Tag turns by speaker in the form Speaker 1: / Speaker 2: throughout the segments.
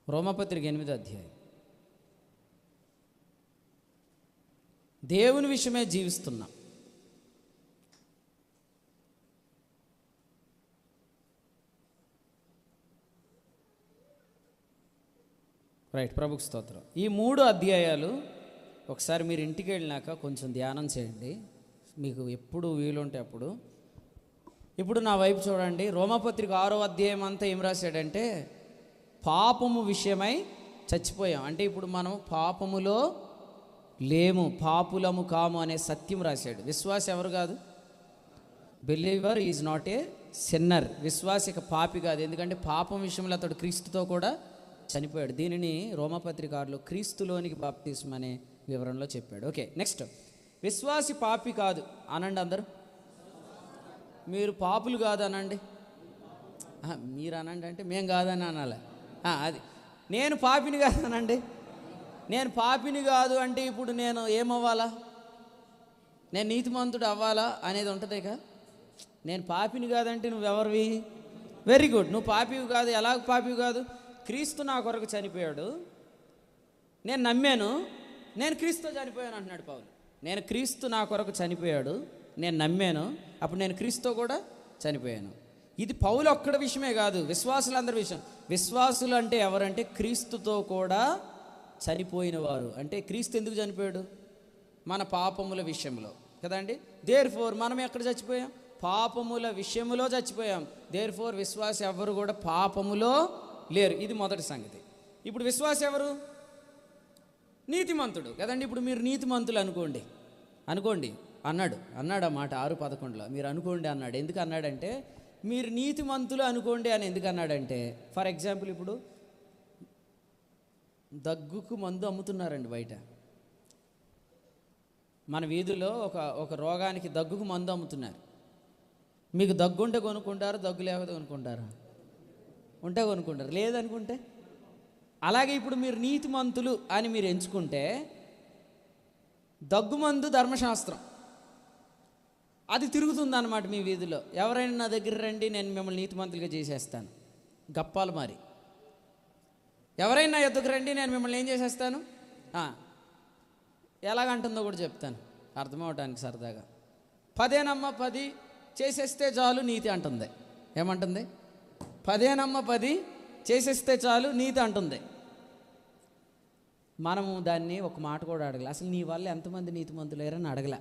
Speaker 1: రోమాపత్రిక 8వ అధ్యాయం. దేవుని విషయమే జీవిస్తున్నాం. రైట్, ప్రభుకు స్తోత్రం. ఈ 3 అధ్యాయాలు ఒకసారి మీరు ఇంటికి వెళ్ళినాక కొంచెం ధ్యానం చేయండి, మీకు ఎప్పుడు వీలుంటే అప్పుడు. ఇప్పుడు నా వైపు చూడండి. రోమాపత్రిక 6వ అధ్యాయం అంతా ఏం రాశాడంటే పాపము విషయమై చచ్చిపోయాం. అంటే ఇప్పుడు మనం పాపములో లేము, పాపులము కాము అనే సత్యం రాశాడు. విశ్వాస ఎవరు కాదు, believer is not a sinner. విశ్వాసిక పాపి కాదు, ఎందుకంటే పాపం విషయంలో అతడు క్రీస్తుతో కూడా చనిపోయాడు. దీనిని రోమాపత్రిక 6లో క్రీస్తులోనికి బాప్తిస్మం అనే వివరణలో చెప్పాడు. Okay, next. విశ్వాసి పాపి కాదు అనండి అందరూ. మీరు పాపులు కాదు అనండి. మీరు అనండి అంటే మేము కాదని అనాలి. అది నేను పాపిని కాదు అనండి. నేను పాపిని కాదు అంటే ఇప్పుడు నేను ఏమవ్వాలా, నేను నీతిమంతుడు అవ్వాలా అనేది ఉంటుంది. ఇక నేను పాపిని కాదంటే నువ్వెవరివి? వెరీ గుడ్, నువ్వు పాపివి కాదు. ఎలాగ పాపివి కాదు? క్రీస్తు నా కొరకు చనిపోయాడు, నేను నమ్మాను, నేను క్రీస్తుతో చనిపోయాను అంటున్నాడు పౌలు. నేను క్రీస్తు నా కొరకు చనిపోయాడు, నేను నమ్మాను, అప్పుడు నేను క్రీస్తుతో కూడా చనిపోయాను. ఇది పౌలు ఒక్కడ విషయమే కాదు, విశ్వాసులందరి విషయం. విశ్వాసులు అంటే ఎవరంటే క్రీస్తుతో కూడా చనిపోయిన వారు. అంటే క్రీస్తు ఎందుకు చనిపోయాడు? మన పాపముల విషయంలో కదండి. దేర్ఫోర్ మనం ఎక్కడ చచ్చిపోయాం? పాపముల విషయములో చచ్చిపోయాం. దేర్ఫోర్ విశ్వాస ఎవరు కూడా పాపములో లేరు. ఇది మొదటి సంగతి. ఇప్పుడు విశ్వాస ఎవరు? నీతిమంతుడు కదండి. ఇప్పుడు మీరు నీతిమంతులు అనుకోండి అన్నాడు అన్నమాట 6:11లో. మీరు అనుకోండి అన్నాడు. ఎందుకు అన్నాడంటే మీరు నీతిమంతులు అనుకోండి అని ఎందుకు అన్నాడంటే, ఫర్ ఎగ్జాంపుల్ ఇప్పుడు దగ్గుకు మందు అమ్ముతున్నారండి బయట. మన వీధిలో ఒక రోగానికి దగ్గుకు మందు అమ్ముతున్నారు. మీకు దగ్గు ఉంటే కొనుక్కుంటారు, దగ్గు లేకపోతే కొనుక్కుంటారా? ఉంటే కొనుక్కుంటారు, లేదనుకుంటే. అలాగే ఇప్పుడు మీరు నీతిమంతులు అని మీరు ఎంచుకుంటే దగ్గుమందు ధర్మశాస్త్రం అది తిరుగుతుంది అన్నమాట మీ వీధిలో. ఎవరైనా నా దగ్గర రండి, నేను మిమ్మల్ని నీతిమంతులుగా చేసేస్తాను, గప్పాలు మారి. ఎవరైనా నా ఎద్దుకు రండి, నేను మిమ్మల్ని ఏం చేసేస్తాను, ఎలాగంటుందో కూడా చెప్తాను అర్థమవటానికి సరదాగా. 10 చేసేస్తే చాలు నీతి అంటుంది. ఏమంటుంది? 10 చేసేస్తే చాలు నీతి అంటుంది. మనము దాన్ని ఒక మాట కూడా అడగలే. అసలు నీ వల్ల ఎంతమంది నీతిమంతులేరని అడగలే.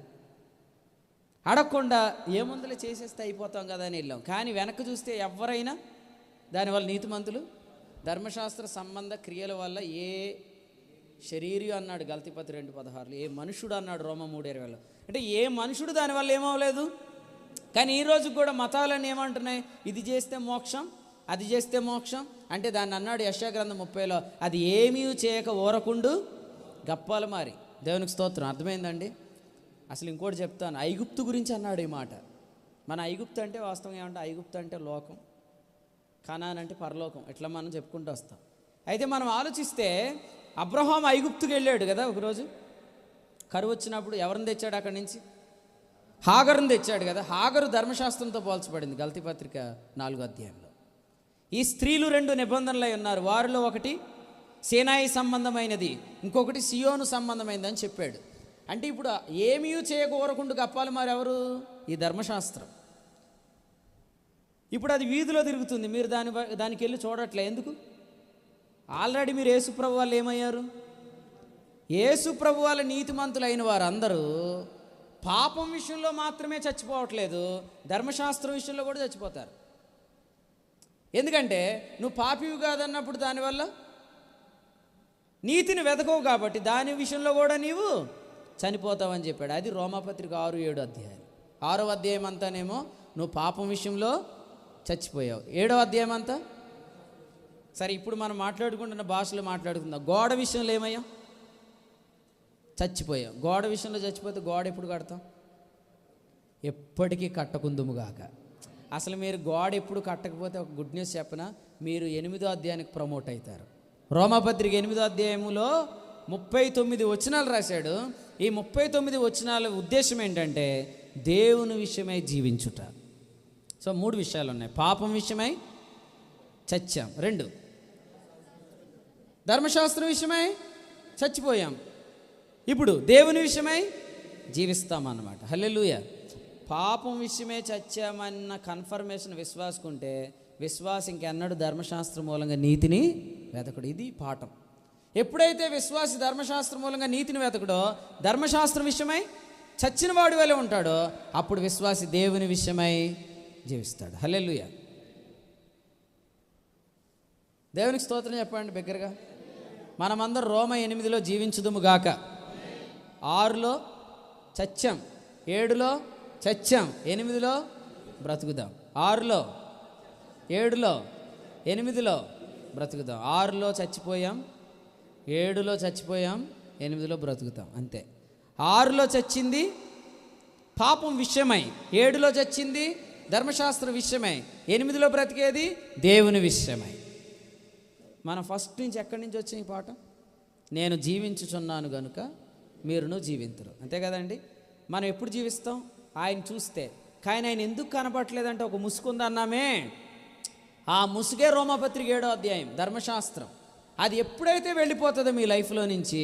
Speaker 1: అడగకుండా ఏముందులో చేసేస్తే అయిపోతాం కదా అని వెళ్ళాం. కానీ వెనక్కి చూస్తే ఎవరైనా దానివల్ల నీతిమంతులు. ధర్మశాస్త్ర సంబంధ క్రియల వల్ల ఏ శరీరి అన్నాడు గలతీపత్రిక 2:16, ఏ మనుషుడు అన్నాడు రోమా 3:20. అంటే ఏ మనుషుడు దానివల్ల ఏమవలేదు. కానీ ఈరోజు కూడా మతాలన్నీ ఏమంటున్నాయి? ఇది చేస్తే మోక్షం, అది చేస్తే మోక్షం. అంటే దాన్ని అన్నాడు యెషయా గ్రంథం 30లో, అది ఏమీ చేయక ఊరకుండు గప్పాలు మారి. దేవునికి స్తోత్రం. అర్థమైందండి? అసలు ఇంకోటి చెప్తాను, ఐగుప్తు గురించి అన్నాడు ఈ మాట. మన ఐగుప్తు అంటే వాస్తవం ఏమంటే ఐగుప్తు అంటే లోకం, కనాన్ అంటే పరలోకం, ఇట్లా మనం చెప్పుకుంటూ వస్తాం. అయితే మనం ఆలోచిస్తే అబ్రహాం ఐగుప్తుకి వెళ్ళాడు కదా ఒకరోజు. కరువు వచ్చినప్పుడు ఎవరిని తెచ్చాడు అక్కడి నుంచి? హాగరుని తెచ్చాడు కదా. హాగరు ధర్మశాస్త్రంతో పోల్చబడింది గలతీపత్రిక 4వ అధ్యాయంలో. ఈ స్త్రీలు 2 నిబంధనలై ఉన్నారు. వారిలో ఒకటి సేనాయి సంబంధమైనది, ఇంకొకటి సియోను సంబంధమైనది అని చెప్పాడు. అంటే ఇప్పుడు ఏమీ చేయకూరకుండా గప్పాలి మరి ఎవరు? ఈ ధర్మశాస్త్రం. ఇప్పుడు అది వీధిలో తిరుగుతుంది, మీరు దానికి వెళ్ళి చూడట్లే. ఎందుకు? ఆల్రెడీ మీరు యేసుప్రభు వాళ్ళు ఏమయ్యారు? యేసుప్రభు వాళ్ళ నీతిమంతులు అయిన వారు అందరూ పాపం విషయంలో మాత్రమే చచ్చిపోవట్లేదు, ధర్మశాస్త్రం విషయంలో కూడా చచ్చిపోతారు. ఎందుకంటే నువ్వు పాపివి కాదన్నప్పుడు దానివల్ల నీతిని వెతకవు కాబట్టి దాని విషయంలో కూడా నీవు చనిపోతావని చెప్పాడు. అది రోమాపత్రిక 6-7 అధ్యాయాలు. 6వ అధ్యాయం అంతానేమో నువ్వు పాపం విషయంలో చచ్చిపోయావు. 7వ అధ్యాయం అంతా సరే. ఇప్పుడు మనం మాట్లాడుకుంటున్న భాషలో మాట్లాడుకుందాం. గోడ విషయంలో ఏమయ్యాం? చచ్చిపోయాం. గోడ విషయంలో చచ్చిపోతే గోడ ఎప్పుడు కడతాం? ఎప్పటికీ కట్టకుందుముగాక. అసలు మీరు గోడ ఎప్పుడు కట్టకపోతే ఒక గుడ్ న్యూస్ చెప్పనా, మీరు 8వ అధ్యాయానికి ప్రమోట్ అవుతారు. రోమాపత్రిక 8వ అధ్యాయంలో 39 వచనాలు రాశాడు. ఈ 39 వచనాల ఉద్దేశం ఏంటంటే దేవుని విషయమై జీవించుట. సో 3 విషయాలు ఉన్నాయి. పాపం విషయమై చచ్చాం, 2 ధర్మశాస్త్రం విషయమై చచ్చిపోయాం, ఇప్పుడు దేవుని విషయమై జీవిస్తామన్నమాట. హల్లెలూయా. పాపం విషయమే చచ్చామన్న కన్ఫర్మేషన్ విశ్వాసుకుంటే విశ్వాసం ఇంకెన్నడూ ధర్మశాస్త్రం మూలంగా నీతిని వెతకడు. ఇది పాఠం. ఎప్పుడైతే విశ్వాసి ధర్మశాస్త్రం మూలంగా నీతిని వెతకడో, ధర్మశాస్త్రం విషయమై చచ్చిన వాడి వలె ఉంటాడో, అప్పుడు విశ్వాసి దేవుని విషయమై జీవిస్తాడు. హల్లెలూయా. దేవునికి స్తోత్రం చెప్పండి బిగ్గరగా. మనమందరం రోమ 8లో జీవించుదుము గాక. 6లో చచ్చాం, 7లో చచ్చాం, 8లో బ్రతుకుదాం. 6లో, 7లో, 8లో బ్రతుకుదాం. 6లో చచ్చిపోయాం, 7లో చచ్చిపోయాం, 8లో బ్రతుకుతాం. అంతే. 6లో చచ్చింది పాపం విషయమై, 7లో చచ్చింది ధర్మశాస్త్ర విషయమై, 8లో బ్రతికేది దేవుని విషయమై. మనం ఫస్ట్ నుంచి ఎక్కడి నుంచి వచ్చిన ఈ పాఠం? నేను జీవించుచున్నాను గనుక మీరును జీవింతురు. అంతే కదండి. మనం ఎప్పుడు జీవిస్తాం? ఆయన చూస్తే. కానీ ఆయన ఎందుకు కనపడలేదంటే ఒక ముసుగు ఉందన్నామే, ఆ ముసుగే రోమాపత్రిక 7వ అధ్యాయం ధర్మశాస్త్రం. అది ఎప్పుడైతే వెళ్ళిపోతుందో మీ లైఫ్లో నుంచి,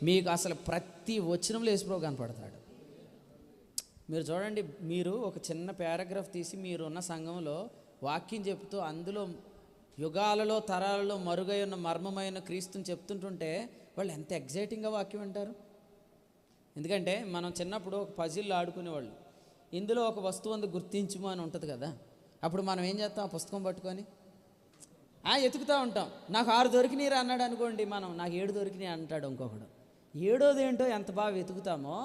Speaker 1: మీకు అసలు ప్రతి వచనంలో యేసుప్రభు కనపడతాడు. మీరు చూడండి, మీరు ఒక చిన్న పారాగ్రాఫ్ తీసి మీరున్న సంఘంలో వాక్యం చెప్తూ అందులో యుగాలలో తరాలలో మరుగై ఉన్న మర్మమైన క్రీస్తుని చెప్తుంటుంటే వాళ్ళు ఎంత ఎగ్జైటింగ్గా వాక్యం వింటారు. ఎందుకంటే మనం చిన్నప్పుడు ఒక పజిల్ ఆడుకునేవాళ్ళు. ఇందులో ఒక వస్తువు అందు గుర్తించుము అని ఉంటుంది కదా. అప్పుడు మనం ఏం చేస్తాం? ఆ పుస్తకం పట్టుకొని ఎతుకుతూ ఉంటాం. నాకు 6 దొరికినాయి అన్నాడు అనుకోండి, మనం నాకు 7 దొరికినాయి అంటాడు ఇంకొకడు. 7వది ఏంటో ఎంత బాగా వెతుకుతామో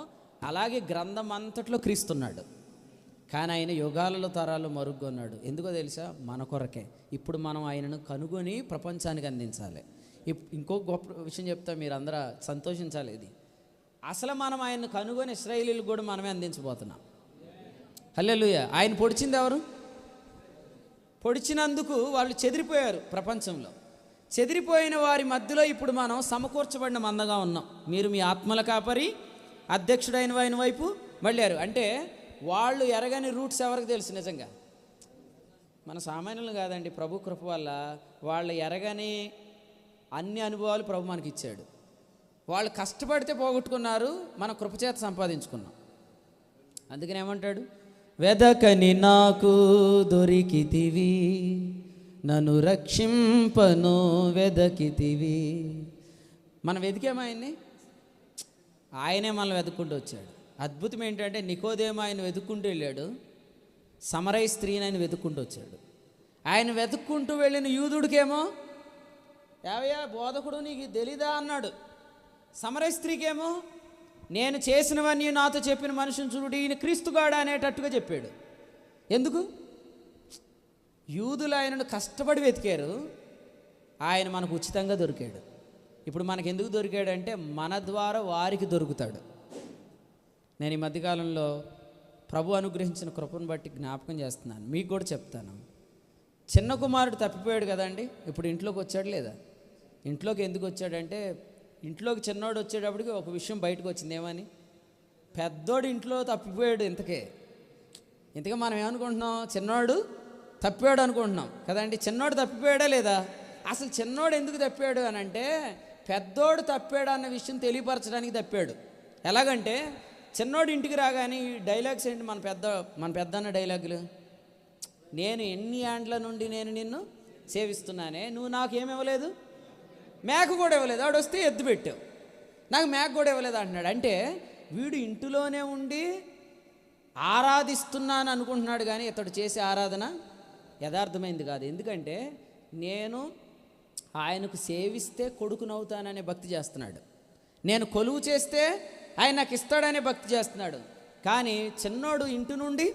Speaker 1: అలాగే గ్రంథం అంతట్లో క్రీస్తున్నాడు. కానీ ఆయన యుగాలలో తరాలు మరుగొన్నాడు. ఎందుకో తెలుసా? మన కొరకే. ఇప్పుడు మనం ఆయనను కనుగొని ప్రపంచానికి అందించాలి. ఇంకో గొప్ప విషయం చెప్తా, మీరు అందరూ సంతోషించాలి. ఇది అసలు మనం ఆయన్ని కనుగొని ఇశ్రాయేలీలకు కూడా మనమే అందించబోతున్నాం. హల్లెలూయా. ఆయన పొడిచింది ఎవరు? పొడిచినందుకు వాళ్ళు చెదిరిపోయారు. ప్రపంచంలో చెదిరిపోయిన వారి మధ్యలో ఇప్పుడు మనం సమకూర్చబడిన మందగా ఉన్నాం. మీరు మీ ఆత్మల కాపరి అధ్యక్షుడైన ఆయన వైపు మళ్ళారు. అంటే వాళ్ళు ఎరగని రూట్స్ ఎవరికి తెలుసు? నిజంగా మన సామాన్యులు కాదండి. ప్రభు కృప వల్ల వాళ్ళు ఎరగని అన్ని అనుభవాలు ప్రభు మనకి ఇచ్చాడు. వాళ్ళు కష్టపడితే పోగొట్టుకున్నారు, మన కృపచేత సంపాదించుకున్నాం. అందుకని ఏమంటాడు? వెదకని నాకు దొరికితివి, నన్ను రక్షింపను వెదకితివి. మనం వెతికాము ఆయన్ని, ఆయనే మనల్ని వెతుక్కుంటూ వచ్చాడు. అద్భుతం ఏంటంటే నికోదేము ఆయన వెతుక్కుంటూ వెళ్ళాడు, సమరయ స్త్రీని ఆయన వెతుక్కుంటూ వచ్చాడు. ఆయన వెతుక్కుంటూ వెళ్ళిన యూదుడికేమో ఏవయ్యా బోధకుడు నీకు తెలీదా అన్నాడు. సమరయ స్త్రీకేమో నేను చేసినవన్నీ నాతో చెప్పిన మనుషుని చూడు, ఈయన క్రీస్తుగాడు అనేటట్టుగా చెప్పాడు. ఎందుకు? యూదులు ఆయనను కష్టపడి వెతికారు, ఆయన మనకు ఉచితంగా దొరికాడు. ఇప్పుడు మనకు ఎందుకు దొరికాడంటే మన ద్వారా వారికి దొరుకుతాడు. నేను ఈ మధ్యకాలంలో ప్రభు అనుగ్రహించిన కృపను బట్టి జ్ఞాపకం చేస్తున్నాను, మీకు కూడా చెప్తాను. చిన్న కుమారుడు తప్పిపోయాడు కదండి, ఇప్పుడు ఇంట్లోకి వచ్చాడు లేదా? ఇంట్లోకి ఎందుకు వచ్చాడంటే, ఇంట్లోకి చిన్నోడు వచ్చేటప్పటికి ఒక విషయం బయటకు వచ్చింది. ఏమని? పెద్దోడు ఇంట్లో తప్పిపోయాడు. ఇంతకే మనం ఏమనుకుంటున్నాం? చిన్నోడు తప్పిపోయాడు అనుకుంటున్నాం కదండి. చిన్నోడు తప్పిపోయాడా లేదా? అసలు చిన్నోడు ఎందుకు తప్పాడు అని అంటే, పెద్దోడు తప్పాడు అన్న విషయం తెలియపరచడానికి తప్పాడు. ఎలాగంటే చిన్నోడు ఇంటికి రాగానే ఈ డైలాగ్స్ ఏంటి? మన పెద్ద అన్న డైలాగులు. నేను ఎన్ని ఏండ్ల నుండి నేను నిన్ను సేవిస్తున్నానే, నువ్వు నాకు ఏమివ్వలేదు, మేక కూడా ఇవ్వలేదు. ఆడు వస్తే ఎద్దు పెట్టావు, నాకు మేక కూడా ఇవ్వలేదు అంటున్నాడు. అంటే వీడు ఇంటిలోనే ఉండి ఆరాధిస్తున్నాను అనుకుంటున్నాడు, కానీ ఇతడు చేసే ఆరాధన యథార్థమైంది కాదు. ఎందుకంటే నేను ఆయనకు సేవిస్తే కొడుకునవుతాననే భక్తి చేస్తున్నాడు, నేను కొలువు చేస్తే ఆయన నాకు ఇస్తాడనే భక్తి చేస్తున్నాడు. కానీ చిన్నోడు ఇంటి నుండి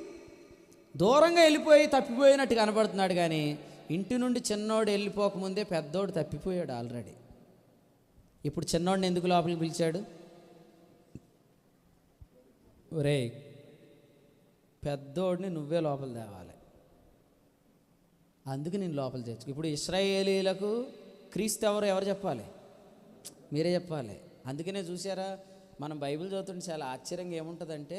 Speaker 1: దూరంగా వెళ్ళిపోయి తప్పిపోయినట్టు కనబడుతున్నాడు. కానీ ఇంటి నుండి చిన్నోడు వెళ్ళిపోకముందే పెద్దోడు తప్పిపోయాడు ఆల్రెడీ. ఇప్పుడు చిన్నోడిని ఎందుకు లోపలికి పిలిచాడు? ఒరే పెద్దోడిని నువ్వే లోపల తేవాలి, అందుకు నేను లోపల తెచ్చు. ఇప్పుడు ఇశ్రాయేలీలకు క్రీస్తు ఎవరు చెప్పాలి? మీరే చెప్పాలి. అందుకనే చూసారా, మనం బైబిల్ చదువుతుంటే చాలా ఆశ్చర్యంగా ఏముంటుందంటే,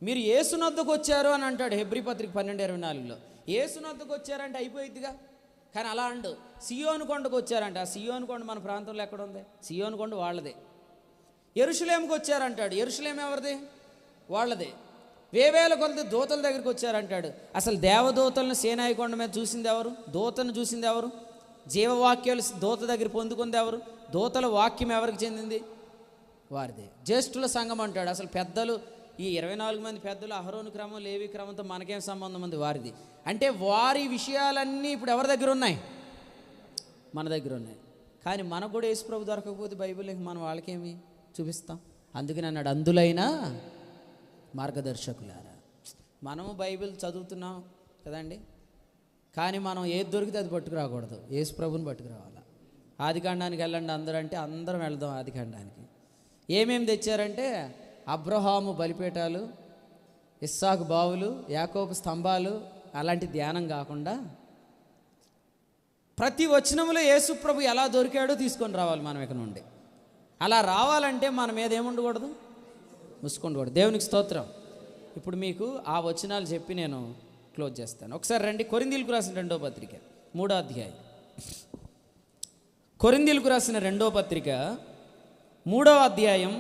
Speaker 1: మీరు యేసునొద్దకు వచ్చారు అని అంటాడు హెబ్రీ పత్రిక 12:24లో. యేసునొద్దకు వచ్చారంటే అయిపోయిద్దిగా. కానీ అలా అండు. సియోను కొండకు వచ్చారంట. ఆ సియోను కొండ మన ప్రాంతంలో ఎక్కడ ఉంది? సియోను కొండ వాళ్ళదే. యెరూషలేముకి వచ్చారంటాడు. యెరూషలేం ఎవరిది? వాళ్ళదే. వేవేల కొలది దూతల దగ్గరికి వచ్చారంటాడు. అసలు దేవదూతలను సేనాయి కొండ మీద చూసింది ఎవరు? దూతను చూసింది ఎవరు? జీవవాక్యాలు దూత దగ్గర పొందుకుంది ఎవరు? దూతల వాక్యం ఎవరికి చెందింది? వారిదే. జ్యేష్ఠుల సంఘం అంటాడు. అసలు పెద్దలు, ఈ 24 మంది పెద్దలు అహరోను క్రమం, లేవి క్రమంతో మనకేం సంబంధం ఉంది? వారిది. అంటే వారి విషయాలన్నీ ఇప్పుడు ఎవరి దగ్గర ఉన్నాయి? మన దగ్గర ఉన్నాయి. కానీ మనకు కూడా యేసుప్రభు దొరకకపోతే బైబిల్ మనం వాళ్ళకేమి చూపిస్తాం? అందుకని అన్నాడు, అందులైనా మార్గదర్శకులారా. మనము బైబిల్ చదువుతున్నాం కదండి, కానీ మనం ఏది దొరికితే అది పట్టుకురాకూడదు. యేసుప్రభుని పట్టుకురావాలి. ఆదికాండానికి వెళ్ళండి అందరూ అంటే అందరం వెళ్దాం ఆదికాండానికి. ఏమేమి తెచ్చారంటే అబ్రహాము బలిపీఠాలు, ఇస్సాకు బావులు, యాకోబు స్తంభాలు, అలాంటి ధ్యానం కాకుండా ప్రతి వచనంలో యేసుప్రభు ఎలా దొరికాడో తీసుకొని రావాలి మనం ఇక్కడ నుండి. అలా రావాలంటే మన మీద ఏముండకూడదు? ముసుకుండకూడదు. దేవునికి స్తోత్రం. ఇప్పుడు మీకు ఆ వచనాలు చెప్పి నేను క్లోజ్ చేస్తాను. ఒకసారి రండి, కొరింథీయులకు రాసిన 2వ పత్రిక 3వ అధ్యాయం. కొరింథీయులకు రాసిన 2వ పత్రిక 3వ అధ్యాయం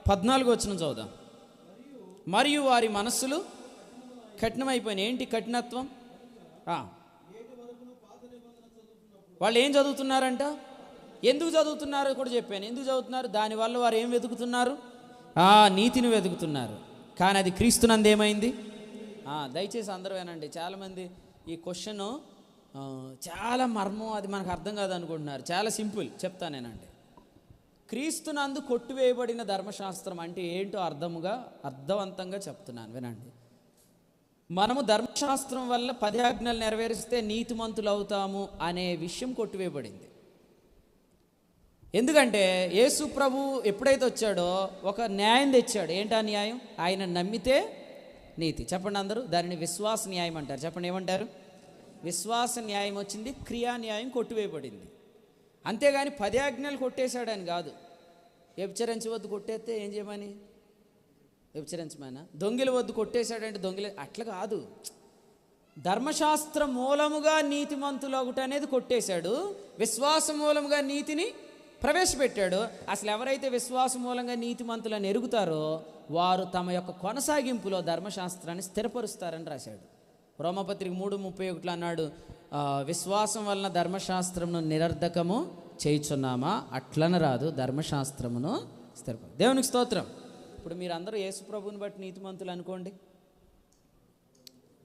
Speaker 1: 14వ వచనం చదువుదాం. మరియు వారి మనస్సులు కఠినమైపోయినాయి. ఏంటి కఠినత్వం? వాళ్ళు ఏం చదువుతున్నారంట? ఎందుకు చదువుతున్నారో కూడా చెప్పాను. ఎందుకు చదువుతున్నారు? దానివల్ల వారు ఏం వెతుకుతున్నారు? నీతిని వెతుకుతున్నారు. కానీ అది క్రీస్తునందు ఏమైంది? దయచేసి అందరూ వినండి. చాలామంది ఈ క్వశ్చన్ చాలా మర్మం, అది మనకు అర్థం కాదు అనుకుంటున్నారు. చాలా సింపుల్ చెప్తానేనండి. క్రీస్తునందు కొట్టివేయబడిన ధర్మశాస్త్రం అంటే ఏంటో అర్థవంతంగా చెప్తున్నాను వినండి. మనము ధర్మశాస్త్రం వల్ల 10 ఆజ్ఞలు నెరవేరిస్తే నీతిమంతులు అవుతాము అనే విషయం కొట్టివేయబడింది. ఎందుకంటే యేసు ప్రభు ఎప్పుడైతే వచ్చాడో ఒక న్యాయం తెచ్చాడు. ఏంటా న్యాయం? ఆయన నమ్మితే నీతి. చెప్పండి అందరూ. దానిని విశ్వాస న్యాయం అంటారు. చెప్పండి, ఏమంటారు? విశ్వాస న్యాయం వచ్చింది, క్రియా న్యాయం కొట్టివేయబడింది. అంతేగాని 10 ఆజ్ఞలు కొట్టేశాడని కాదు. వ్యభిచరించవద్దు కొట్టేస్తే ఏం చేయమని? వ్యభిచరించమనా? దొంగిల వద్దు కొట్టేశాడంటే దొంగిల, అట్లా కాదు. ధర్మశాస్త్రం మూలముగా నీతిమంతులు ఒకటి అనేది కొట్టేశాడు, విశ్వాసం మూలముగా నీతిని ప్రవేశపెట్టాడు. అసలు ఎవరైతే విశ్వాసం మూలంగా నీతిమంతులను ఎరుగుతారో వారు తమ యొక్క కొనసాగింపులో ధర్మశాస్త్రాన్ని స్థిరపరుస్తారని రాశాడు. రోమపత్రిక 3:31 అన్నాడు, విశ్వాసం వలన ధర్మశాస్త్రమును నిరర్ధకము చేయుచున్నామా? అట్లన రాదు, ధర్మశాస్త్రమును స్థిరపరు. దేవునికి స్తోత్రం. ఇప్పుడు మీరు అందరూ యేసు ప్రభువుని బట్టి నీతిమంతులు అనుకోండి.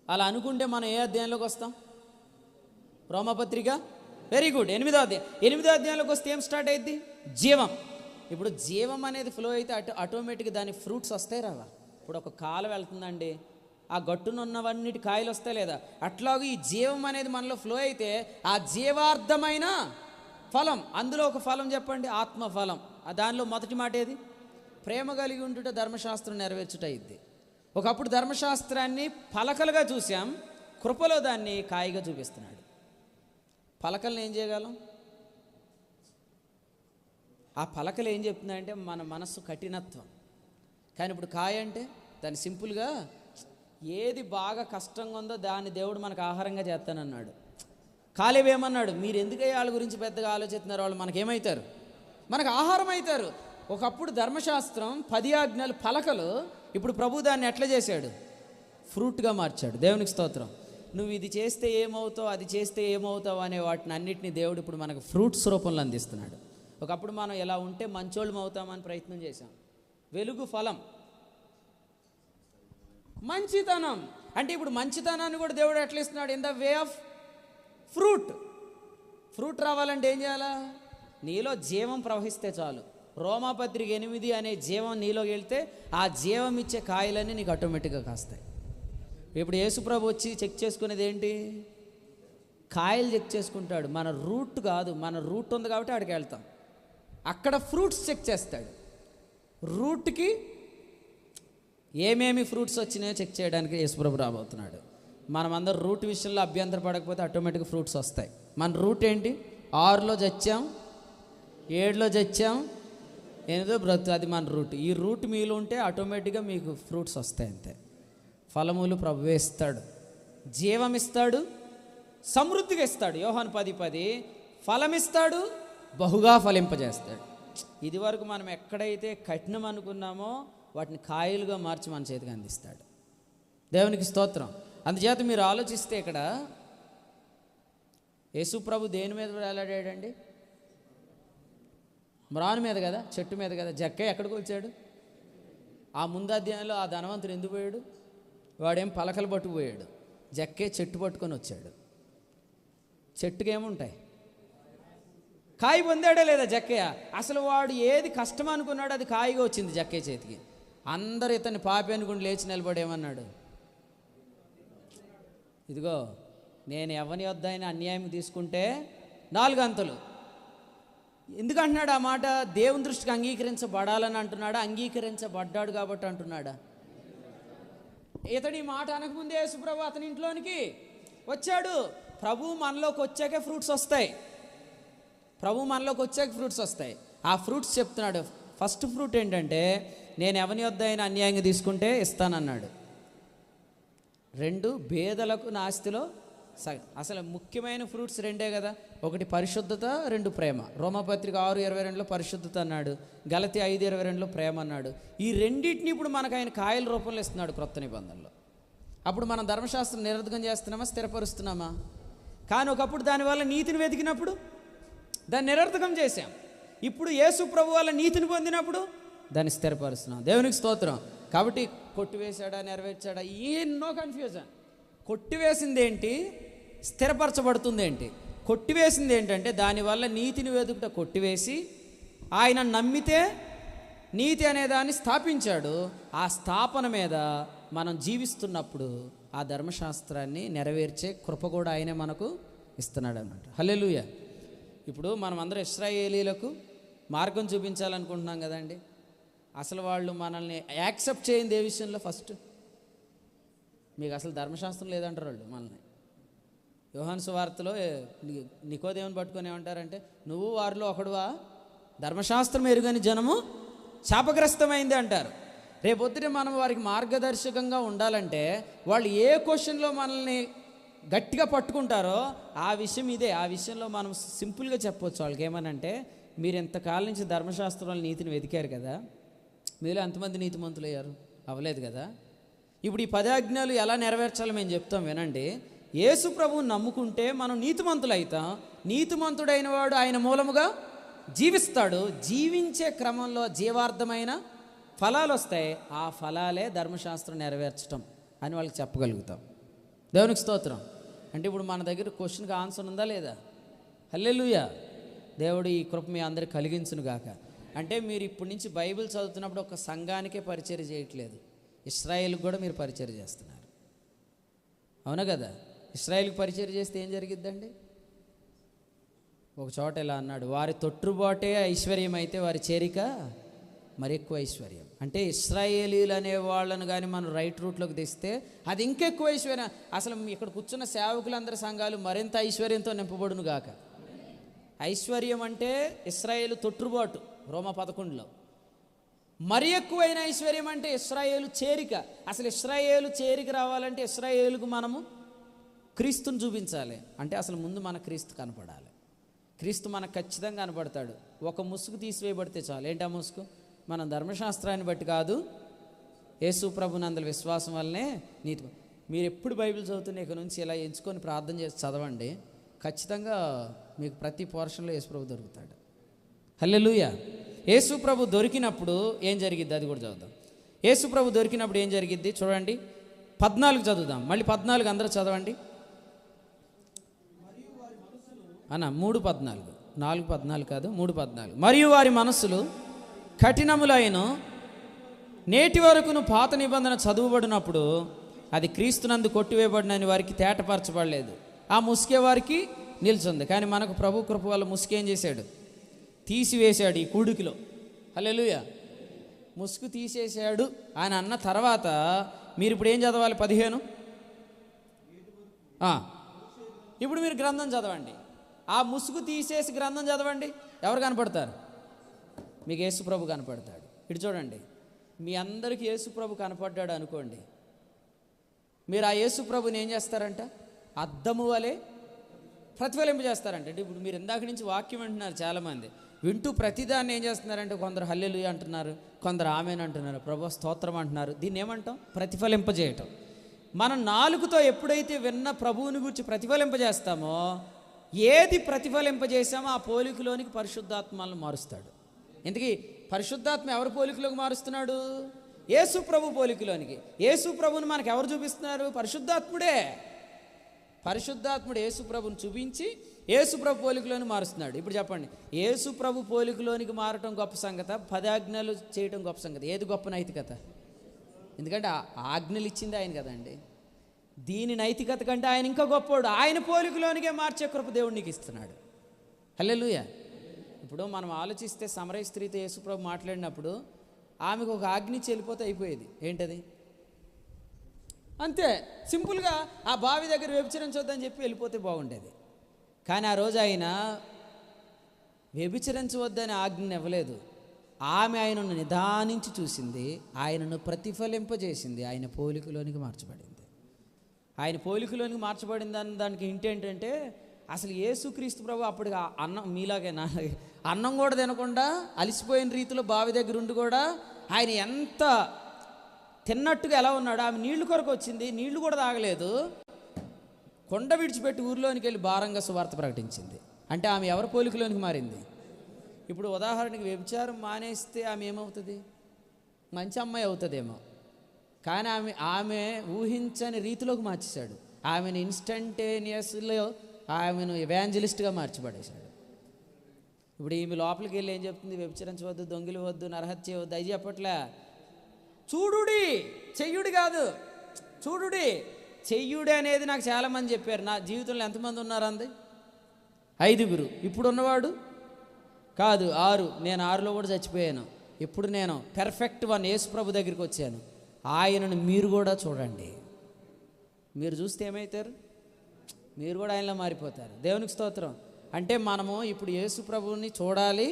Speaker 1: అలా అనుకుంటే మనం ఏ అధ్యాయంలోకి వస్తాం? రోమపత్రిక వెరీ గుడ్ 8వ అధ్యాయం. 8వ అధ్యాయంలోకి వస్తే ఏం స్టార్ట్ అయింది? జీవం. ఇప్పుడు జీవం అనేది ఫ్లో అయితే ఆటోమేటిక్గా దాని ఫ్రూట్స్ వస్తాయి రావా? ఇప్పుడు ఒక కాలు వెళ్తుందండి, ఆ గట్టునున్నవన్నిటి కాయలు వస్తాయి లేదా? అట్లాగే ఈ జీవం అనేది మనలో ఫ్లో అయితే ఆ జీవార్థమైన ఫలం, అందులో ఒక ఫలం చెప్పండి, ఆత్మఫలం. దానిలో మొదటి మాట ఏది? ప్రేమ కలిగి ఉంటుట ధర్మశాస్త్రం నెరవేర్చుట అయింది. ఒకప్పుడు ధర్మశాస్త్రాన్ని పలకలుగా చూసాం, కృపలో దాన్ని కాయగా చూపిస్తున్నాడు. పలకలను ఏం చేయగలం? ఆ పలకలు ఏం చెప్తున్నాయంటే మన మనస్సు కఠినత్వం. కానీ ఇప్పుడు కాయ అంటే దాన్ని సింపుల్గా ఏది బాగా కష్టంగా ఉందో దాన్ని దేవుడు మనకు ఆహారంగా చేస్తానన్నాడు. కాలేవేమన్నాడు, మీరు ఎందుకయ్యా వాళ్ళ గురించి పెద్దగా ఆలోచిస్తున్నారు, వాళ్ళు మనకేమవుతారు? మనకు ఆహారం అవుతారు. ఒకప్పుడు ధర్మశాస్త్రం 10 ఆజ్ఞలు పలకలు, ఇప్పుడు ప్రభు దాన్ని ఎట్లా చేశాడు? ఫ్రూట్గా మార్చాడు. దేవునికి స్తోత్రం. నువ్వు ఇది చేస్తే ఏమవుతావు, అది చేస్తే ఏమవుతావు అనే వాటిని అన్నిటినీ దేవుడు ఇప్పుడు మనకు ఫ్రూట్స్ రూపంలో అందిస్తున్నాడు. ఒకప్పుడు మనం ఎలా ఉంటే మంచోళ్ళం అవుతామని ప్రయత్నం చేశాం. వెలుగు ఫలం మంచితనం. అంటే ఇప్పుడు మంచితనాన్ని కూడా దేవుడు ఎట్లా ఇస్తున్నాడు? In the way of fruit. Fruit రావాలంటే ఏం చేయాలా? నీలో జీవం ప్రవహిస్తే చాలు. రోమాపత్రిక 8 అనే జీవం నీలోకి వెళ్తే ఆ జీవం ఇచ్చే కాయలన్నీ నీకు ఆటోమేటిక్గా కాస్తాయి. ఇప్పుడు యేసుప్రభు వచ్చి చెక్ చేసుకునేది ఏంటి? కాయలు చెక్ చేసుకుంటాడు. మన రూట్ కాదు, మన రూట్ ఉంది కాబట్టి ఆడికి వెళ్తాం. అక్కడ ఫ్రూట్స్ చెక్ చేస్తాడు. రూట్కి ఏమేమి ఫ్రూట్స్ వచ్చినాయో చెక్ చేయడానికి యేసుప్రభు రాబోతున్నాడు. మనమందరం రూట్ విషయంలో అభ్యంతర పడకపోతే ఆటోమేటిక్గా ఫ్రూట్స్ వస్తాయి. మన రూట్ ఏంటి? 6లో చచ్చాం, 7లో చచ్చాం, 8దో బ్రతు, అది మన రూట్. ఈ రూట్ మీలో ఉంటే ఆటోమేటిక్గా మీకు ఫ్రూట్స్ వస్తాయి. అంతే. ఫలములు ప్రభువే ఇస్తాడు, జీవం ఇస్తాడు, సమృద్ధిగా ఇస్తాడు. యోహాను 10:10 ఫలమిస్తాడు, బహుగా ఫలింపజేస్తాడు. ఇది వరకు మనం ఎక్కడైతే కఠినం అనుకున్నామో వాటిని కాయలుగా మార్చి మన చేతికి అందిస్తాడు. దేవునికి స్తోత్రం. అందుచేత మీరు ఆలోచిస్తే ఇక్కడ యేసు ప్రభు దేని మీద వేలాడాడండి? మ్రాను మీద కదా, చెట్టు మీద కదా. జక్కయ్య ఎక్కడికి వచ్చాడు? ఆ ముందు అధ్యాయంలో ఆ ధనవంతుడు ఎందుకు పోయాడు? వాడేం పలకలు పట్టుకుపోయాడు. జక్కే చెట్టు పట్టుకొని వచ్చాడు. చెట్టుకి ఏముంటాయి? కాయ పొందాడే లేదా జక్కయ్య? అసలు వాడు ఏది కష్టం అనుకున్నాడు అది కాయగా వచ్చింది జక్కయ్య చేతికి. అందరు ఇతన్ని పాపి అనుకుని లేచి నిలబడేమన్నాడు? ఇదిగో నేను ఎవని వద్ద అయినా అన్యాయం తీసుకుంటే 4 అంతలు. ఎందుకంటున్నాడు ఆ మాట? దేవుని దృష్టికి అంగీకరించబడాలని అంటున్నాడా? అంగీకరించబడ్డాడు కాబట్టి అంటున్నాడా? ఇతడి మాట అనకముందే యేసుప్రభు అతని ఇంట్లోనికి వచ్చాడు. ప్రభు మనలోకి వచ్చాకే ఫ్రూట్స్ వస్తాయి. ప్రభు మనలోకి వచ్చాక ఫ్రూట్స్ వస్తాయి. ఆ ఫ్రూట్స్ చెప్తున్నాడు. ఫస్ట్ ఫ్రూట్ ఏంటంటే, నేను ఎవని వద్ద అయినా అన్యాయంగా తీసుకుంటే ఇస్తానన్నాడు. 2, బేదలకు నా ఆస్తిలో సగం. అసలు ముఖ్యమైన ఫ్రూట్స్ 2 కదా. 1 పరిశుద్ధత, 2 ప్రేమ. రోమాపత్రిక 6:22లో పరిశుద్ధత అన్నాడు, గలతీ 5:22లో ప్రేమ అన్నాడు. ఈ రెండింటిని ఇప్పుడు మనకు ఆయన కాయల రూపంలో ఇస్తున్నాడు క్రొత్త నిబంధనలో. అప్పుడు మనం ధర్మశాస్త్రం నిరర్ధకం చేస్తున్నామా, స్థిరపరుస్తున్నామా? కానీ ఒకప్పుడు దానివల్ల నీతిని వెతికినప్పుడు దాన్ని నిరర్ధకం చేశాం. ఇప్పుడు యేసు ప్రభు వల్ల నీతిని పొందినప్పుడు దాన్ని స్థిరపరుస్తున్నాం. దేవునికి స్తోత్రం. కాబట్టి కొట్టివేశాడా, నెరవేర్చాడా, ఎన్నో కన్ఫ్యూజన్. కొట్టివేసింది ఏంటి, స్థిరపరచబడుతుంది ఏంటి? కొట్టివేసింది ఏంటంటే దానివల్ల నీతిని వెతుకుట కొట్టివేసి ఆయన నమ్మితే నీతి అనేదాన్ని స్థాపించాడు. ఆ స్థాపన మీద మనం జీవిస్తున్నప్పుడు ఆ ధర్మశాస్త్రాన్ని నెరవేర్చే కృప కూడా ఆయనే మనకు ఇస్తున్నాడు అన్నమాట. హల్లెలూయా. ఇప్పుడు మనం అందరం ఇశ్రాయేలీలకు మార్గం చూపించాలనుకుంటున్నాం కదండి. అసలు వాళ్ళు మనల్ని యాక్సెప్ట్ చేయింది ఏ విషయంలో? ఫస్ట్ మీకు అసలు ధర్మశాస్త్రం లేదంటారు వాళ్ళు మనల్ని. యోహాను సువార్తలో నికోదేవుని పట్టుకొని ఏమంటారంటే, నువ్వు వారిలో ఒకడువా, ధర్మశాస్త్రం ఎరుగని జనము శాపగ్రస్తమైంది అంటారు. రేపొద్దుటే మనం వారికి మార్గదర్శకంగా ఉండాలంటే వాళ్ళు ఏ క్వశ్చన్లో మనల్ని గట్టిగా పట్టుకుంటారో ఆ విషయం ఇదే. ఆ విషయంలో మనం సింపుల్గా చెప్పవచ్చు వాళ్ళకి. ఏమనంటే, మీరు ఇంతకాలం నుంచి ధర్మశాస్త్రాల నీతిని వెతికారు కదా, మీలో ఎంతమంది నీతిమంతులు అయ్యారు? అవ్వలేదు కదా. ఇప్పుడు ఈ 10 ఆజ్ఞలు ఎలా నెరవేర్చాలో మేము చెప్తాం వినండి. యేసు ప్రభువుని నమ్ముకుంటే మనం నీతిమంతులు అవుతాం. నీతిమంతుడైన వాడు ఆయన మూలముగా జీవిస్తాడు. జీవించే క్రమంలో జీవార్థమైన ఫలాలు వస్తాయి. ఆ ఫలాలే ధర్మశాస్త్రం నెరవేర్చడం అని వాళ్ళకి చెప్పగలుగుతాం. దేవునికి స్తోత్రం. అంటే ఇప్పుడు మన దగ్గర క్వశ్చన్కి ఆన్సర్ ఉందా లేదా? హల్లెలూయా. దేవుడు ఈ కృప మీ అందరికి కలిగించును గాక. అంటే మీరు ఇప్పటి నుంచి బైబిల్ చదువుతున్నప్పుడు ఒక సంఘానికే పరిచర్య చేయట్లేదు, ఇశ్రాయేల్కి కూడా మీరు పరిచర్య చేస్తున్నారు. అవునా కదా? ఇశ్రాయేల్కి పరిచర్య చేస్తే ఏం జరిగిద్దండి? ఒక చోట ఇలా అన్నాడు, వారి తొట్టుబాటే ఐశ్వర్యం అయితే వారి చేరిక మరి ఎక్కువ ఐశ్వర్యం. అంటే ఇశ్రాయేలీలు అనే వాళ్ళను కానీ మనం రైట్ రూట్లోకి తెస్తే అది ఇంకెక్కువ ఐశ్వర్యం. అసలు ఇక్కడ కూర్చున్న సేవకులందరి సంఘాలు మరింత ఐశ్వర్యంతో నింపబడును గాక. ఐశ్వర్యం అంటే ఇశ్రాయేలు తొట్టుబాటు రోమా 11లో. మరి ఎక్కువైన ఐశ్వర్యం అంటే ఇశ్రాయేలు చేరిక. అసలు ఇశ్రాయేలు చేరిక రావాలంటే ఇశ్రాయేలుకు మనము క్రీస్తుని చూపించాలి. అంటే అసలు ముందు మన క్రీస్తు కనపడాలి. క్రీస్తు మనకు ఖచ్చితంగా కనపడతాడు. ఒక ముసుగు తీసివేయబడితే చాలు. ఏంటి ఆ ముసుగు? మనం ధర్మశాస్త్రాన్ని బట్టి కాదు, యేసు ప్రభునందల విశ్వాసం వల్లనే నీతి. మీరు ఎప్పుడు బైబిల్ చదువుతున్న ఇక నుంచి ఇలా ఎంచుకొని ప్రార్థన చేసి చదవండి. ఖచ్చితంగా మీకు ప్రతి పోర్షన్లో యేసు ప్రభు దొరుకుతాడు. హల్లెలూయా. యేసు ప్రభు దొరికినప్పుడు ఏం జరిగిద్ది అది కూడా చదువుదాం. యేసు ప్రభు దొరికినప్పుడు ఏం జరిగిద్ది చూడండి. 14 చదువుదాం. మళ్ళీ 14 అందరూ చదవండి అన్న. 3:14, 4:14 కాదు, 3:14. మరియు వారి మనస్సులు కఠినములైన నేటి వరకును పాత నిబంధన చదువుబడినప్పుడు అది క్రీస్తునందు కొట్టివేయబడినని వారికి తేటపరచబడలేదు. ఆ ముసుకే వారికి నిల్చుంది. కానీ మనకు ప్రభు కృప వల్ల ముసుగు ఏం చేశాడు? తీసివేశాడు ఈ కూడికిలో. హల్లెలూయా. ముసుగు తీసేశాడు అని అన్న తర్వాత మీరు ఇప్పుడు ఏం చదవాలి? 15. ఇప్పుడు మీరు గ్రంథం చదవండి. ఆ ముసుగు తీసేసి గ్రంథం చదవండి. ఎవరు కనపడతారు? మీకు యేసు ప్రభు కనపడతాడు. ఇటు చూడండి. మీ అందరికీ యేసు ప్రభు కనపడ్డాడు అనుకోండి. మీరు ఆ యేసు ప్రభుని ఏం చేస్తారంట? అద్దము వలె ప్రతిఫలింపజేస్తారంటే. అంటే ఇప్పుడు మీరు ఇందాక నుంచి వాక్యం వింటున్నారు చాలామంది, వింటూ ప్రతిదాన్ని ఏం చేస్తున్నారంటే కొందరు హల్లెలూయా అంటున్నారు, కొందరు ఆమేన్ అంటున్నారు, ప్రభు స్తోత్రం అంటున్నారు. దీన్ని ఏమంటాం? ప్రతిఫలింపజేయటం. మనం నాలుగుతో ఎప్పుడైతే విన్న ప్రభువుని గురించి ప్రతిఫలింపజేస్తామో, ఏది ప్రతిఫలింపజేసామో ఆ పోలికలోనికి పరిశుద్ధాత్మలను మారుస్తాడు. ఇంతకీ పరిశుద్ధాత్మ ఎవరి పోలికలోకి మారుస్తున్నాడు? యేసు ప్రభు పోలికలోనికి. యేసు ప్రభుని మనకు ఎవరు చూపిస్తున్నారు? పరిశుద్ధాత్ముడే. పరిశుద్ధాత్ముడు యేసు ప్రభుని చూపించి యేసు ప్రభు పోలికలోని మారుస్తున్నాడు. ఇప్పుడు చెప్పండి, యేసు ప్రభు పోలికలోనికి మారటం గొప్ప సంగత, 10 ఆజ్ఞలు చేయటం గొప్ప సంగతి? ఏది గొప్ప నైతికత? ఎందుకంటే ఆజ్ఞలు ఇచ్చింది ఆయన కదండి. దీని నైతికత కంటే ఆయన ఇంకా గొప్పోడు. ఆయన పోలికలోనికే మార్చే కృప దేవుడు నీకు ఇస్తున్నాడు. హల్లెలూయా. ఇప్పుడు మనం ఆలోచిస్తే సమరయ స్త్రీతో యేసు ప్రభు మాట్లాడినప్పుడు ఆమెకు ఒక ఆజ్ఞ ఇచ్చి వెళ్ళిపోతే అయిపోయేది. ఏంటది? అంతే సింపుల్గా ఆ బావి దగ్గర వ్యభిచరించొద్దని చెప్పి వెళ్ళిపోతే బాగుండేది. కానీ ఆ రోజు ఆయన వ్యభిచరించవద్దని ఆజ్ఞను ఇవ్వలేదు. ఆమె ఆయనను నిదానించి చూసింది, ఆయనను ప్రతిఫలింపజేసింది, ఆయన పోలికలోనికి మార్చబడింది. ఆయన పోలికలోనికి మార్చబడిందని దానికి హింట్ ఏంటంటే, అసలు యేసుక్రీస్తు ప్రభు అప్పటికి అన్నం మీలాగే అన్నం కూడా తినకుండా అలిసిపోయిన రీతిలో బావి దగ్గర ఉండి కూడా ఆయన ఎంత తిన్నట్టుగా ఎలా ఉన్నాడు. ఆమె నీళ్లు కొరకు వచ్చింది, నీళ్లు కూడా తాగలేదు, కొండ విడిచిపెట్టి ఊరిలోనికి వెళ్ళి భారంగా సువార్త ప్రకటించింది. అంటే ఆమె ఎవరి పోలికలోనికి మారింది? ఇప్పుడు ఉదాహరణకి వ్యభిచారం మానేస్తే ఆమె ఏమవుతుంది? మంచి అమ్మాయి అవుతుందేమో. కానీ ఆమె ఊహించని రీతిలోకి మార్చేశాడు. ఆమెను ఇన్స్టంటేనియస్లో ఆమెను ఎవాంజలిస్ట్గా మార్చిపడేశాడు. ఇప్పుడు ఈమె లోపలికి వెళ్ళి ఏం చెప్తుంది? వ్యభిచరించవద్దు, దొంగిలి వద్దు, నరహత్య చేయవద్దు, అయి చెప్పట్లే. చూడుడి, చెయ్యుడి కాదు, చూడుడి. చెయ్యుడి అనేది నాకు చాలామంది చెప్పారు. నా జీవితంలో ఎంతమంది ఉన్నారు అంది? 5. ఇప్పుడు ఉన్నవాడు కాదు 6. నేను 6లో కూడా చచ్చిపోయాను. ఇప్పుడు నేను పెర్ఫెక్ట్ వన్ యేసు ప్రభు దగ్గరికి వచ్చాను. ఆయనను మీరు కూడా చూడండి. మీరు చూస్తే ఏమవుతారు? మీరు కూడా ఆయనలో మారిపోతారు. దేవునికి స్తోత్రం. అంటే మనము ఇప్పుడు యేసు ప్రభువుని చూడాలి,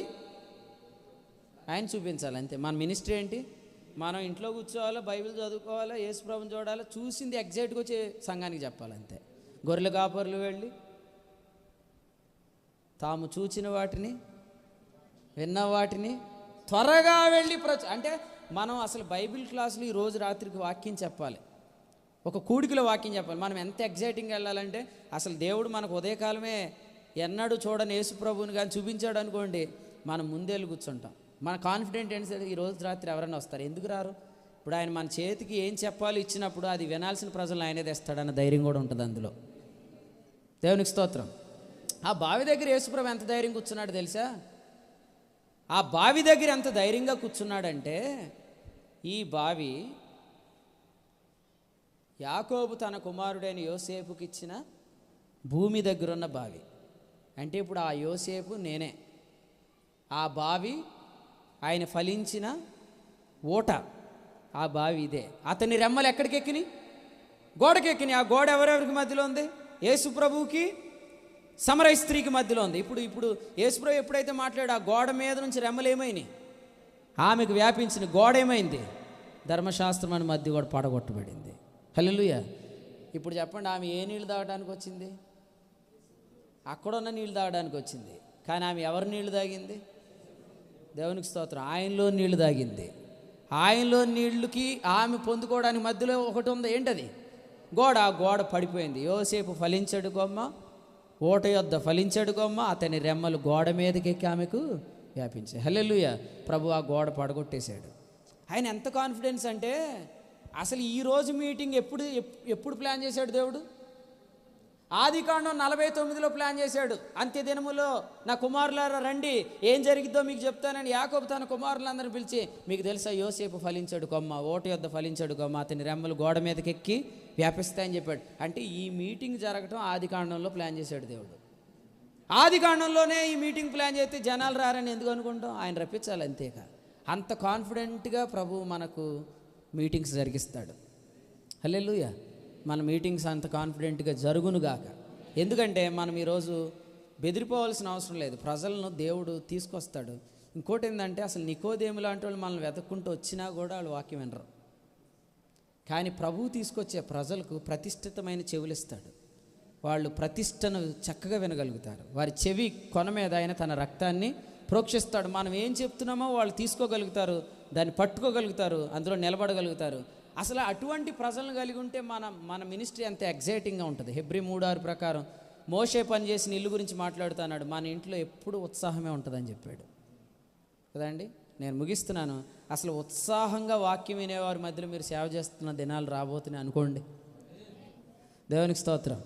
Speaker 1: ఆయన చూపించాలి, అంతే. మన మినిస్ట్రీ ఏంటి? మనం ఇంట్లో కూర్చోవాలా, బైబిల్ చదువుకోవాలా, యేసు ప్రభుని చూడాలా, చూసింది ఎగ్జాక్ట్గా వచ్చి సంఘానికి చెప్పాలి, అంతే. గొర్రెల కాపరులు వెళ్ళి తాము చూచిన వాటిని, విన్న వాటిని త్వరగా వెళ్ళి అంటే మనం అసలు బైబిల్ క్లాసులు ఈ రోజు రాత్రికి వాక్యం చెప్పాలి, ఒక కూడికలో వాక్యం చెప్పాలి. మనం ఎంత ఎగ్జైటింగ్గా వెళ్ళాలంటే, అసలు దేవుడు మనకు ఉదయకాలమే ఎన్నడూ చూడని యేసు ప్రభువుని కానీ చూపించాడు అనుకోండి, మనం ముందేళ్ళు కూర్చుంటాం. మన కాన్ఫిడెంట్ ఏంటి సార్? ఈ రోజు రాత్రి ఎవరైనా వస్తారు, ఎందుకు రారు? ఇప్పుడు ఆయన మన చేతికి ఏం చెప్పాలో ఇచ్చినప్పుడు అది వినాల్సిన ప్రజలను ఆయనే తెస్తాడన్న ధైర్యం కూడా ఉంటుంది అందులో. దేవునికి స్తోత్రం. ఆ బావి దగ్గర యేసుప్రభు ఎంత ధైర్యం కూర్చున్నాడు తెలుసా? ఆ బావి దగ్గర ఎంత ధైర్యంగా కూర్చున్నాడంటే, ఈ బావి యాకోబు తన కుమారుడైన యోసేపుకి ఇచ్చిన భూమి దగ్గరున్న బావి. అంటే ఇప్పుడు ఆ యోసేపు నేనే, ఆ బావి ఆయన ఫలించిన ఓట, ఆ బావి ఇదే. అతని రెమ్మలు ఎక్కడికి ఎక్కినాయి? గోడకెక్కినాయి. ఆ గోడ ఎవరెవరికి మధ్యలో ఉంది? యేసు ప్రభువుకి సమరయ స్త్రీకి మధ్యలో ఉంది. ఇప్పుడు యేసు ప్రభు ఎప్పుడైతే మాట్లాడు, ఆ గోడ మీద నుంచి రెమ్మలు ఏమైనాయి? ఆమెకు వ్యాపించిన గోడ ఏమైంది? ధర్మశాస్త్రం అని మధ్య కూడా పడగొట్టబడింది. హల్లెలూయా. ఇప్పుడు చెప్పండి, ఆమె ఏ నీళ్ళు తాగడానికి వచ్చింది? అక్కడున్న నీళ్ళు తాగడానికి వచ్చింది. కానీ ఆమె ఎవరి నీళ్లు తాగింది? దేవునికి స్తోత్రం. ఆయనలో నీళ్లు తాగింది. ఆయనలో నీళ్ళకి ఆమె పొందుకోవడానికి మధ్యలో ఒకటి ఉంది. ఏంటది? గోడ. ఆ గోడ పడిపోయింది. యోసేపు ఫలించడు కొమ్మ, ఓట యొద్ద ఫలించడు కొమ్మ, అతని రెమ్మలు గోడ మీదకెక్కి ఆమెకు వ్యాపించాయి. హల్లెలూయా. ప్రభు ఆ గోడ పడగొట్టేశాడు. ఆయన ఎంత కాన్ఫిడెన్స్ అంటే, అసలు ఈరోజు మీటింగ్ ఎప్పుడు ప్లాన్ చేశాడు దేవుడు? ఆదికాండం 49లో ప్లాన్ చేశాడు. అంత్య దినములో నా కుమారులారా రండి, ఏం జరిగిద్దో మీకు చెప్తానని యాకోబు తన కుమారులందరిని పిలిచి, మీకు తెలుసా యోసేపు ఫలించాడు కొమ్మ, ఓట యొద్ద ఫలించాడు కొమ్మ, అతని రెమ్మలు గోడ మీదకి ఎక్కి వ్యాపిస్తాయని చెప్పాడు. అంటే ఈ మీటింగ్ జరగటం ఆదికాండంలో ప్లాన్ చేశాడు దేవుడు. ఆదికాండంలోనే ఈ మీటింగ్ ప్లాన్ చేస్తే జనాలు రారని ఎందుకు అనుకుంటాం? ఆయన రప్పించాలి, అంతేకా. అంత కాన్ఫిడెంట్గా ప్రభువు మనకు మీటింగ్స్ జరిగిస్తాడు. హల్లెలూయా. మన మీటింగ్స్ అంత కాన్ఫిడెంట్గా జరుగునుగాక. ఎందుకంటే మనం ఈరోజు బెదిరిపోవాల్సిన అవసరం లేదు. ప్రజలను దేవుడు తీసుకొస్తాడు. ఇంకోటి ఏంటంటే, అసలు నికోదేము లాంటి వాళ్ళు మనల్ని వెతుక్కుంటూ వచ్చినా కూడా వాళ్ళు వాక్యం వినరు. కానీ ప్రభువు తీసుకొచ్చే ప్రజలకు ప్రతిష్ఠితమైన చెవులు ఇస్తాడు. వాళ్ళు ప్రతిష్టను చక్కగా వినగలుగుతారు. వారి చెవి కొన మీద ఆయన తన రక్తాన్ని ప్రోక్షిస్తాడు. మనం ఏం చెప్తున్నామో వాళ్ళు తీసుకోగలుగుతారు, దాన్ని పట్టుకోగలుగుతారు, అందులో నిలబడగలుగుతారు. అసలు అటువంటి ప్రజలను కలిగి ఉంటే మన మినిస్ట్రీ అంత ఎగ్జైటింగ్గా ఉంటుంది. హెబ్రీ 3:6 ప్రకారం మోషే పనిచేసిన ఇల్లు గురించి మాట్లాడుతున్నాడు. మన ఇంట్లో ఎప్పుడు ఉత్సాహమే ఉంటుందని చెప్పాడు కదండి. నేను ముగిస్తున్నాను. అసలు ఉత్సాహంగా వాక్యం వినేవారి మధ్యలో మీరు సేవ చేస్తున్న దినాలు రాబోతున్నాయి అనుకోండి. దేవునికి స్తోత్రం.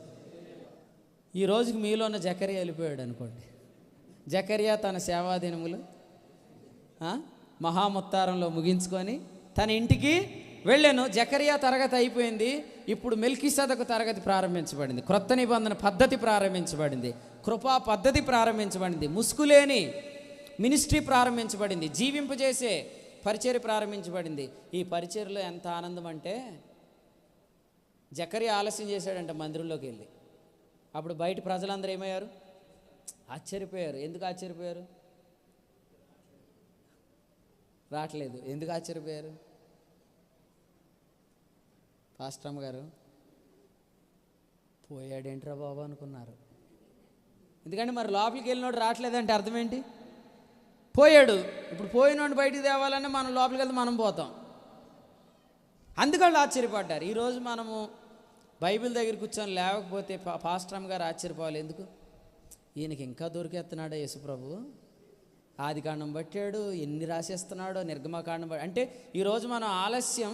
Speaker 1: ఈ రోజుకి మీలో ఉన్న జకరియా వెళ్ళిపోయాడు అనుకోండి. జకరియా తన సేవా దినములు మహాముత్తారంలో ముగించుకొని తన ఇంటికి వెళ్ళాను. జకరియా తరగతి అయిపోయింది. ఇప్పుడు మెల్కీసెదెకు తరగతి ప్రారంభించబడింది. క్రొత్త నిబంధన పద్ధతి ప్రారంభించబడింది. కృపా పద్ధతి ప్రారంభించబడింది. ముసుగులేని మినిస్ట్రీ ప్రారంభించబడింది. జీవింపజేసే పరిచర్య ప్రారంభించబడింది. ఈ పరిచర్యలో ఎంత ఆనందం అంటే, జకరియా ఆలస్యం చేశాడంట మందిరంలోకి వెళ్ళి. అప్పుడు బయట ప్రజలందరూ ఏమయ్యారు? ఆశ్చర్యపోయారు. ఎందుకు ఆశ్చర్యపోయారు? రావట్లేదు. ఎందుకు ఆశ్చర్యపోయారు? పాస్టమ్ గారు పోయాడేంట్రా బాబు అనుకున్నారు. ఎందుకంటే మరి లోపలికి వెళ్ళినోడు రావట్లేదంటే అర్థం ఏంటి? పోయాడు. ఇప్పుడు పోయినోడు బయటికి తేవాలన్నా మనం లోపలికి వెళ్తే మనం పోతాం. అందుకని ఆశ్చర్యపడ్డారు. ఈరోజు మనము బైబిల్ దగ్గర కూర్చొని లేకపోతే పాస్టమ్ గారు ఆశ్చర్యపోవాలి. ఎందుకు? ఈయనకి ఇంకా దొరికేస్తున్నాడో యేసుప్రభు. ఆదికాండం పట్టాడు, ఎన్ని రాసేస్తున్నాడో, నిర్గమకాండం పట్టాడు. అంటే ఈరోజు మనం ఆలస్యం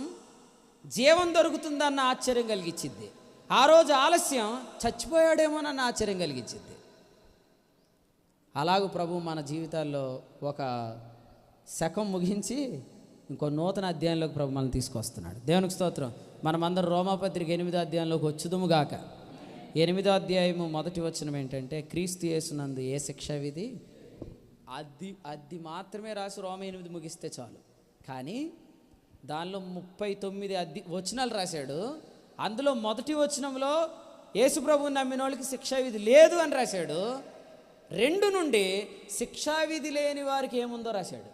Speaker 1: జీవం దొరుకుతుందన్న ఆశ్చర్యం కలిగించింది. ఆ రోజు ఆలస్యం చచ్చిపోయాడేమోనన్న ఆశ్చర్యం కలిగించింది. అలాగూ ప్రభు మన జీవితాల్లో ఒక శకం ముగించి ఇంకో నూతన అధ్యాయంలోకి ప్రభు మనల్ని తీసుకొస్తున్నాడు. దేవునికి స్తోత్రం. మనమందరం రోమాపత్రిక 8వ అధ్యాయంలోకి వచ్చుదుము గాక. 8వ అధ్యాయము 1వ వచనం ఏంటంటే, క్రీస్తు యేసునందు ఏ శిక్షా విధి అది మాత్రమే రాసి రోమ 8 ముగిస్తే చాలు. కానీ దానిలో 39 వచనాలు రాశాడు. అందులో మొదటి వచనంలో యేసుప్రభువుని నమ్మిన వాళ్ళకి శిక్షావిధి లేదు అని రాశాడు. 2 నుండి శిక్షావిధి లేని వారికి ఏముందో రాశాడు.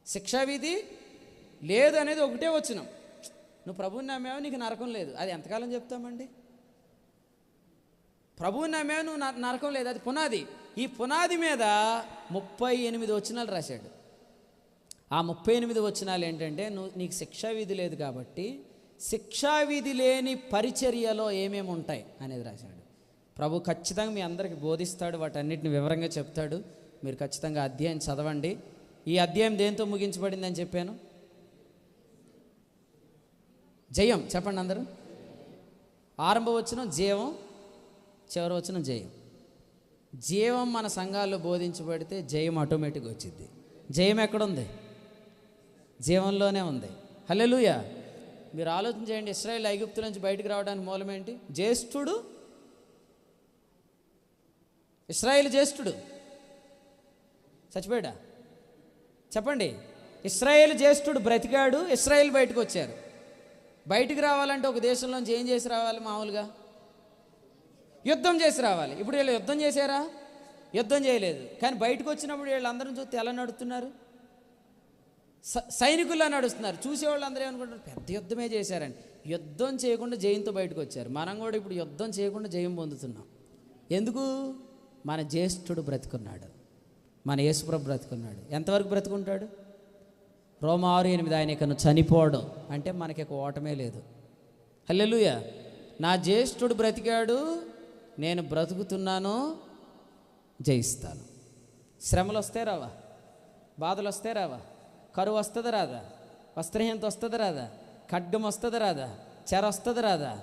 Speaker 1: శిక్షావిధి లేదు అనేది ఒకటే వచనం. నువ్వు ప్రభువుని నమ్మావు, నీకు నరకం లేదు. అది ఎంతకాలం చెప్తామండి? ప్రభువుని నమ్మావు, నువ్వు నరకం లేదు, అది పునాది. ఈ పునాది మీద 38 వచనాలు రాశాడు. ఆ 38 వచనాలు ఏంటంటే, నీకు శిక్షావిధి లేదు కాబట్టి శిక్షావిధి లేని పరిచర్యలో ఏమేమి ఉంటాయి అనేది రాశాడు. ప్రభు ఖచ్చితంగా మీ అందరికీ బోధిస్తాడు, వాటన్నిటిని వివరంగా చెప్తాడు. మీరు ఖచ్చితంగా అధ్యాయం చదవండి. ఈ అధ్యాయం దేంతో ముగించబడిందని చెప్పాను? జయం. చెప్పండి అందరూ. ఆరంభ వచనం జీవం, చివరి వచనం జయం. జీవం మన సంఘాల్లో బోధించబడితే జయం ఆటోమేటిక్గా వచ్చింది. జయం ఎక్కడుంది? జీవంలోనే ఉంది. హల్లెలూయా. మీరు ఆలోచన చేయండి. ఇశ్రాయేలు ఐగుప్తు నుంచి బయటకు రావడానికి మూలమేంటి? జ్యేష్ఠుడు. ఇశ్రాయేలు జ్యేష్ఠుడు చచ్చిపోయాడా? చెప్పండి. ఇశ్రాయేలు జ్యేష్ఠుడు బ్రతికాడు, ఇశ్రాయేలు బయటకు వచ్చారు. బయటికి రావాలంటే ఒక దేశంలోంచి ఏం చేసి రావాలి? మామూలుగా యుద్ధం చేసి రావాలి. ఇప్పుడు వీళ్ళు యుద్ధం చేశారా? యుద్ధం చేయలేదు. కానీ బయటకు వచ్చినప్పుడు వీళ్ళందరం చూస్తే ఎలా నడుస్తున్నారు? సైనికుల్లా నడుస్తున్నారు. చూసేవాళ్ళు అందరూ ఏమనుకుంటారు? పెద్ద యుద్ధమే చేశారని. యుద్ధం చేయకుండా జయంతో బయటకు వచ్చారు. మనం కూడా ఇప్పుడు యుద్ధం చేయకుండా జయం పొందుతున్నాం. ఎందుకు? మన జ్యేష్ఠుడు బ్రతుకున్నాడు, మన యేసుప్రభు బ్రతుకున్నాడు. ఎంతవరకు బ్రతుకుంటాడు? రోమా 6:8 ఆయన ఇక చనిపోవడం అంటే మనకి ఇక ఓటమే లేదు. హల్లెలూయా. నా జ్యేష్ఠుడు బ్రతికాడు, నేను బ్రతుకుతున్నాను, జయిస్తాను. శ్రమలు వస్తే రావా? బాధలు వస్తే రావా? కరువు వస్తుంది రాదా? వస్త్రహీనత వస్తుంది రాదా? ఖడ్గం వస్తుంది రాదా? చెర వస్తుంది రాదా?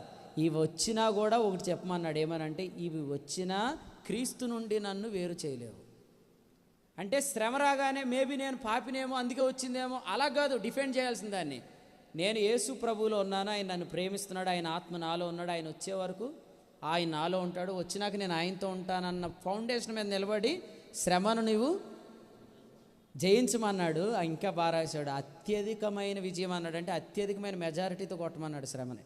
Speaker 1: ఇవి వచ్చినా కూడా ఒకటి చెప్పమన్నాడు. ఏమనంటే, ఇవి వచ్చినా క్రీస్తు నుండి నన్ను వేరు చేయలేవు. అంటే శ్రమ రాగానే మేబీ నేను పాపినేమో అందుకే వచ్చిందేమో అలా కాదు డిఫెండ్ చేయాల్సిన దాన్ని. నేను యేసు ప్రభువులో ఉన్నాను, ఆయన నన్ను ప్రేమిస్తున్నాడు, ఆయన ఆత్మ నాలో ఉన్నాడు, ఆయన వచ్చే వరకు ఆయన నాలో ఉంటాడు, వచ్చినాక నేను ఆయనతో ఉంటానన్న ఫౌండేషన్ మీద నిలబడి శ్రమను నీవు జయించమన్నాడు. ఇంకా బాగా రాశాడు. అత్యధికమైన విజయం అన్నాడు. అంటే అత్యధికమైన మెజారిటీతో కొట్టమన్నాడు శ్రమని.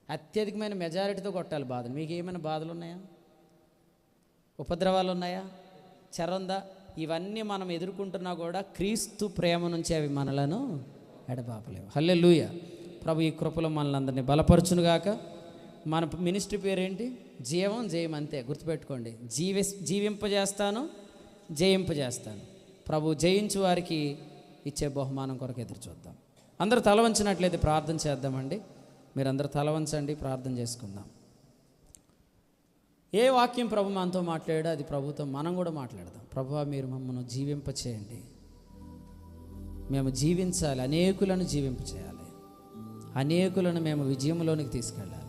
Speaker 1: అత్యధికమైన మెజారిటీతో కొట్టాలి బాధలు. మీకు ఏమైనా బాధలు ఉన్నాయా? ఉపద్రవాలు ఉన్నాయా? చెర ఉందా? ఇవన్నీ మనం ఎదుర్కొంటున్నా కూడా క్రీస్తు ప్రేమ నుంచి అవి మనలను ఎడబాపలేవు. హల్లెలూయా. ప్రభు ఈ కృపలో మనల్ని అందరినీ బలపరచునుగాక. మన మినిస్ట్రీ పేరేంటి? జీవం జయం అంతే, గుర్తుపెట్టుకోండి. జీవింపజేస్తాను, జయింపజేస్తాను. ప్రభు జయించు వారికి ఇచ్చే బహుమానం కొరకు ఎదురు చూద్దాం. అందరూ తల వంచినట్లయితే ప్రార్థన చేద్దామండి. మీరందరూ తల వంచండి, ప్రార్థన చేసుకుందాం. ఏ వాక్యం ప్రభు మనతో మాట్లాడాడో అది ప్రభుతో మనం కూడా మాట్లాడదాం. ప్రభువా, మీరు మమ్మల్ని జీవింపచేయండి, మేము జీవించాలి, అనేకులను జీవింపచేయాలి, అనేకులను మేము విజయంలోనికి తీసుకెళ్ళాలి.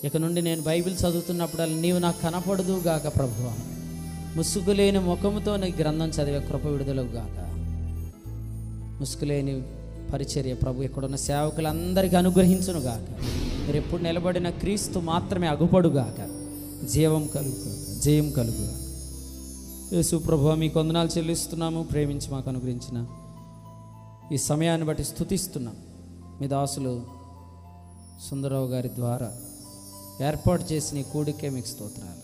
Speaker 1: ఇక నుండి నేను బైబిల్ చదువుతున్నప్పుడల్లా నీవు నాకు కనపడదు గాక ప్రభువా, ముసుగులేని ముఖముతో నీ గ్రంథం చదివే కృప విడుదలకు గాక. ముసుగులేని పరిచర్య ప్రభు ఇక్కడున్న సేవకులందరికీ అనుగ్రహించును గాక. మీరు ఎప్పుడు నిలబడిన క్రీస్తు మాత్రమే అగుపడుగాక. జీవం కలుగు, జయం కలుగు. యేసు ప్రభువా, మీకు వందనాలు చెల్లిస్తున్నాము. ప్రేమించి మాకు అనుగ్రహించిన ఈ సమయాన్ని బట్టి స్తుతిస్తున్నాం. మీ దాసులు సుందరరావు గారి ద్వారా ఏర్పాటు చేసిన ఈ కూడికే మీకు స్తోత్రాలు.